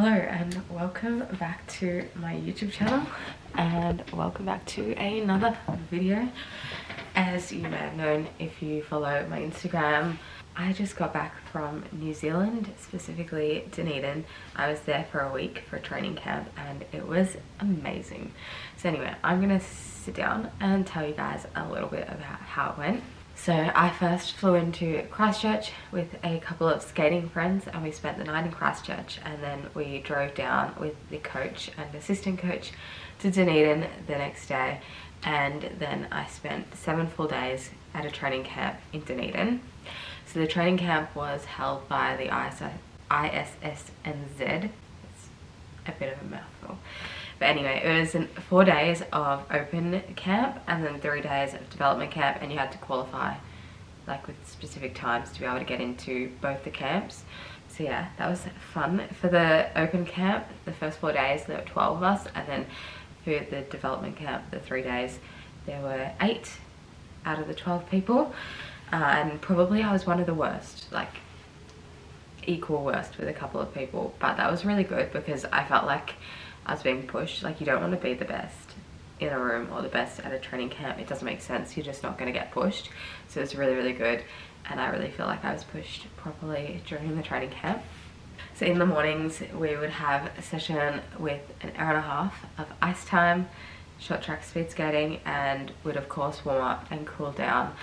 Hello and welcome back to my YouTube channel and welcome back to another video. As you may have known if you follow my Instagram, I just got back from New Zealand, specifically Dunedin. I was there for a week for training camp and it was amazing. So anyway, I'm gonna sit down and tell you guys a little bit about how it went. So I first flew into Christchurch with a couple of skating friends and we spent the night in Christchurch, and then we drove down with the coach and assistant coach to Dunedin the next day, and then I spent 7 full days at a training camp in Dunedin. So the training camp was held by the ISSNZ. It's a bit of a mouthful. But anyway, it was 4 days of open camp and then 3 days of development camp, and you had to qualify like with specific times to be able to get into both the camps. So yeah, that was fun. For the open camp, the first 4 days there were 12 of us, and then for the development camp, the 3 days, there were 8 out of the 12 people. And probably I was one of the worst, like equal worst with a couple of people, but that was really good because I felt like I was being pushed. Like, you don't want to be the best in a room or the best at a training camp. It doesn't make sense. You're just not going to get pushed. So it's really, really good. And I really feel like I was pushed properly during the training camp. So in the mornings, we would have a session with an hour and a half of ice time, short track speed skating, and would of course warm up and cool down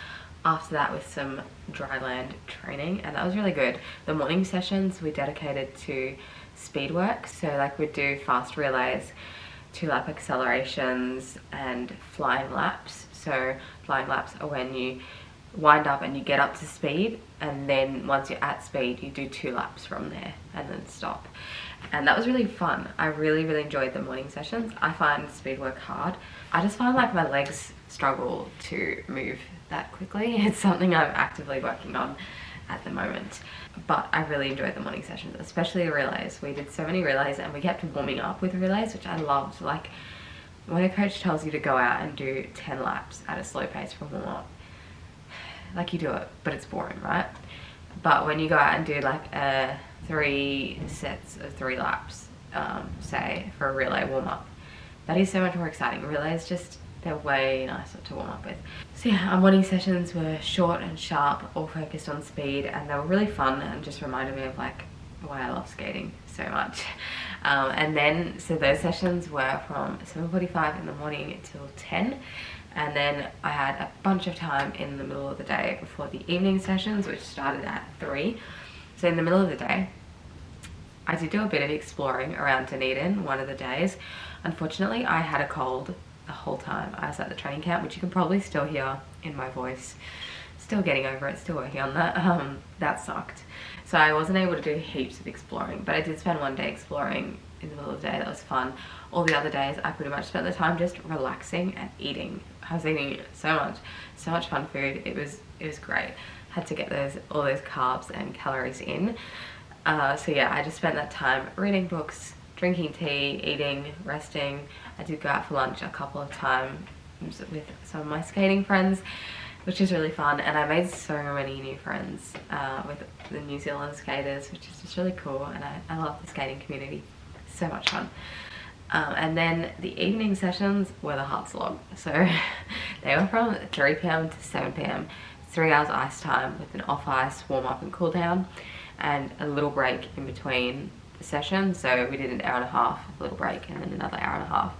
after that with some dry land training, and that was really good. The morning sessions we dedicated to speed work, so like we'd do fast relays, 2-lap accelerations and flying laps. So flying laps are when you wind up and you get up to speed, and then once you're at speed you do 2 laps from there and then stop. And that was really fun. I really enjoyed the morning sessions. I find speed work hard. I just find like my legs struggle to move that quickly. It's something I'm actively working on at the moment, but I really enjoyed the morning sessions, especially the relays. We did so many relays and we kept warming up with relays, which I loved. Like when a coach tells you to go out and do 10 laps at a slow pace for warm up, like you do it, but it's boring, right? But when you go out and do like 3 sets of 3 laps, say for a relay warm up, that is so much more exciting. Relays just, they're way nicer to warm up with. So yeah, our morning sessions were short and sharp, all focused on speed, and they were really fun and just reminded me of like why I love skating so much. And then, so those sessions were from 7:45 in the morning till 10. And then I had a bunch of time in the middle of the day before the evening sessions, which started at 3. So in the middle of the day, I did do a bit of exploring around Dunedin one of the days. Unfortunately, I had a cold the whole time I was at the training camp, which you can probably still hear in my voice. Still getting over it, still working on that. That sucked. So I wasn't able to do heaps of exploring, but I did spend 1 day exploring in the middle of the day. That was fun. All the other days I pretty much spent the time just relaxing and eating. I was eating so much fun food. It was great. Had to get all those carbs and calories in. So yeah, I just spent that time reading books, drinking tea, eating, resting. I did go out for lunch a couple of times with some of my skating friends, which is really fun, and I made so many new friends with the New Zealand skaters, which is just really cool, and I love the skating community. So much fun. And then the evening sessions were the hard slog. So they were from 3 p.m. to 7 p.m. 3 hours ice time with an off ice warm up and cool down, and a little break in between the sessions. So we did an hour and a half, a little break, and then another hour and a half.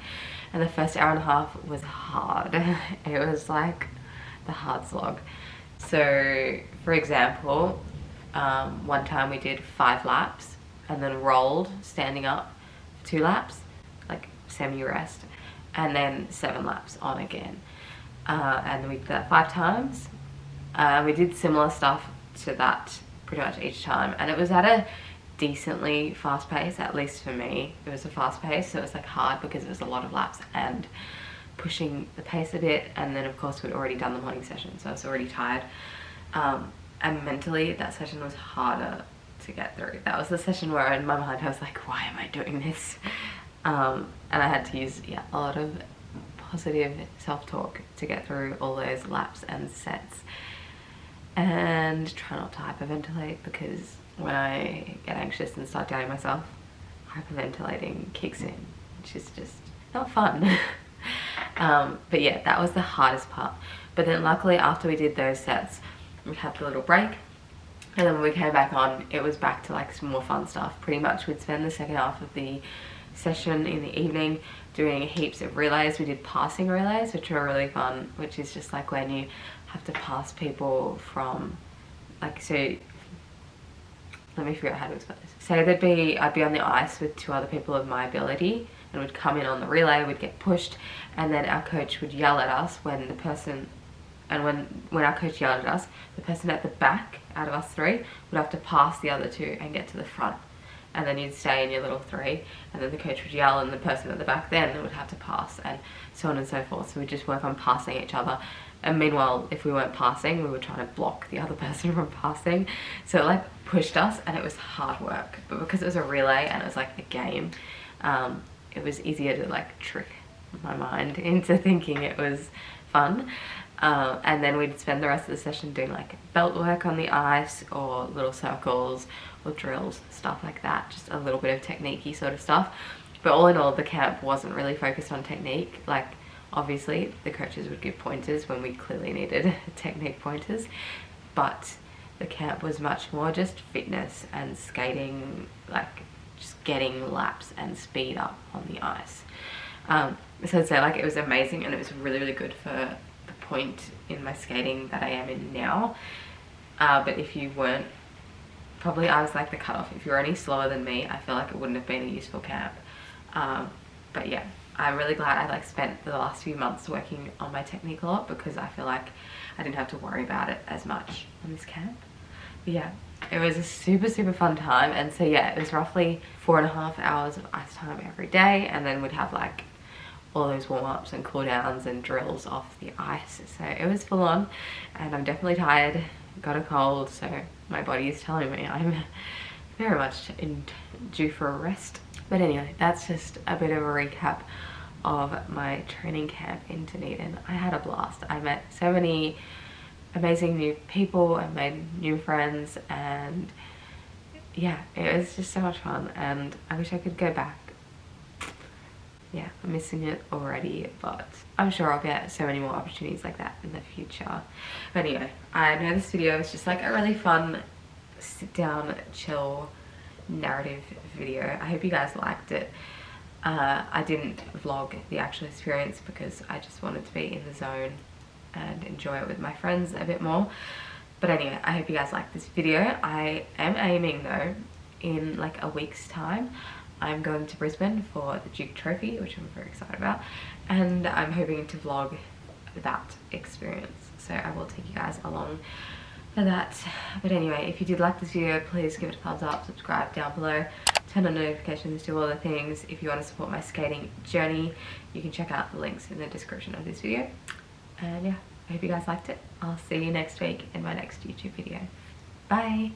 And the first hour and a half was hard. It was like the hard slog. So for example, one time we did 5 laps and then rolled standing up for 2 laps, like semi-rest, and then 7 laps on again. And we did that 5 times. We did similar stuff to that pretty much each time, and it was at a decently fast pace. At least for me, it was a fast pace, so it was like hard because it was a lot of laps and pushing the pace a bit. And then of course we'd already done the morning session, so I was already tired, and mentally that session was harder to get through. That was the session where in my mind I was like, why am I doing this? And I had to use a lot of positive self-talk to get through all those laps and sets, and try not to hyperventilate, because when I get anxious and start doubting myself, hyperventilating kicks in, which is just not fun. But yeah, that was the hardest part. But then luckily after we did those sets, we had the little break, and then when we came back on, it was back to like some more fun stuff. Pretty much we'd spend the second half of the session in the evening doing heaps of relays. We did passing relays, which were really fun, which is just like when you have to pass people from, like, so let me figure out how to explain this. Say I'd be on the ice with 2 other people of my ability, and would come in on the relay, we'd get pushed, and then our coach would yell at us when the person, and when our coach yelled at us, the person at the back out of us 3 would have to pass the other 2 and get to the front. And then you'd stay in your little 3, and then the coach would yell, and the person at the back then would have to pass, and so on and so forth. So we just work on passing each other. And meanwhile, if we weren't passing, we were trying to block the other person from passing. So it like pushed us, and it was hard work. But because it was a relay and it was like a game, it was easier to like trick my mind into thinking it was fun. And then we'd spend the rest of the session doing like belt work on the ice, or little circles or drills, stuff like that. Just a little bit of technique-y sort of stuff. But all in all, the camp wasn't really focused on technique. Like, obviously the coaches would give pointers when we clearly needed technique pointers, but the camp was much more just fitness and skating, like just getting laps and speed up on the ice. So I'd say like it was amazing, and it was really, really good for the point in my skating that I am in now. But if you weren't, probably I was like the cutoff. If you're any slower than me, I feel like it wouldn't have been a useful camp. But yeah, I'm really glad I like spent the last few months working on my technique a lot, because I feel like I didn't have to worry about it as much on this camp. But yeah, it was a super, super fun time. And so yeah, it was roughly 4.5 hours of ice time every day, and then we'd have like all those warm-ups and cool downs and drills off the ice. So it was full on, and I'm definitely tired, got a cold, so my body is telling me I'm very much due for a rest. But anyway, that's just a bit of a recap of my training camp in Dunedin. I had a blast. I met so many amazing new people, I made new friends, and yeah, it was just so much fun, and I wish I could go back. Yeah, I'm missing it already, but I'm sure I'll get so many more opportunities like that in the future. But anyway, I know this video is just like a really fun sit down, chill, narrative video. I hope you guys liked it. I didn't vlog the actual experience because I just wanted to be in the zone and enjoy it with my friends a bit more. But anyway, I hope you guys liked this video. I am aiming though, in like a week's time, I'm going to Brisbane for the Duke Trophy, which I'm very excited about, and I'm hoping to vlog that experience. So I will take you guys along for that. But anyway, if you did like this video, please give it a thumbs up, subscribe down below, turn on notifications, do all the things. If you want to support my skating journey, you can check out the links in the description of this video. And yeah, I hope you guys liked it. I'll see you next week in my next YouTube video. Bye!